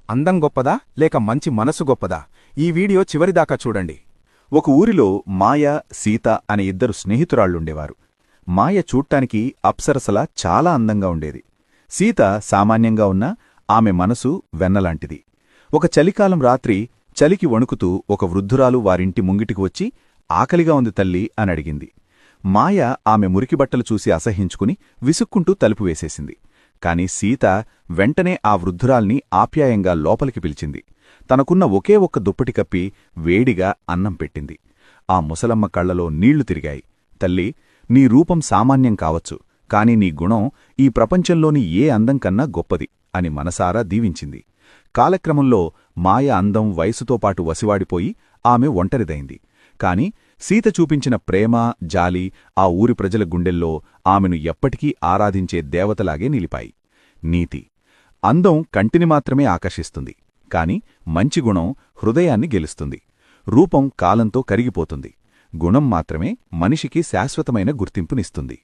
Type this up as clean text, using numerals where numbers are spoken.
అందం గొప్పదా లేక మంచి మనసు గొప్పదా? ఈ వీడియో చివరిదాకా చూడండి. ఒక ఊరిలో మాయ, సీత అనే ఇద్దరు స్నేహితురాళ్లుండేవారు. మాయ చూడ్టానికి అప్సరసలా చాలా అందంగా ఉండేది. సీత సామాన్యంగా ఉన్నా ఆమె మనసు వెన్నలాంటిది. ఒక చలికాలం రాత్రి చలికి వణుకుతూ ఒక వృద్ధురాలు వారింటి ముంగిటికి వచ్చి, ఆకలిగా ఉంది తల్లి అని అడిగింది. మాయ ఆమె మురికిబట్టలు చూసి అసహ్యించుకుని విసుక్కుంటూ తలుపు వేసేసింది. కాని సీత వెంటనే ఆ వృద్ధురాల్ని ఆప్యాయంగా లోపలికి పిలిచింది. తనకున్న ఒకే ఒక్క దుప్పటి కప్పి వేడిగా అన్నం పెట్టింది. ఆ ముసలమ్మ కళ్లలో నీళ్లు తిరిగాయి. తల్లి, నీ రూపం సామాన్యం కావచ్చు, కాని నీ గుణం ఈ ప్రపంచంలోని ఏ అందం కన్నా గొప్పది అని మనసారా దీవించింది. కాలక్రమంలో మాయ అందం వయసుతోపాటు వసివాడిపోయి ఆమె ఒంటరిదైంది. కాని సీత చూపించిన ప్రేమ, జాలి ఆ ఊరి ప్రజల గుండెల్లో ఆమెను ఎప్పటికీ ఆరాధించే దేవతలాగే నిలిపాయి. నీతి: అందం కంటిని మాత్రమే ఆకర్షిస్తుంది, కాని మంచి గుణం హృదయాన్ని గెలుస్తుంది. రూపం కాలంతో కరిగిపోతుంది, గుణం మాత్రమే మనిషికి శాశ్వతమైన గుర్తింపునిస్తుంది.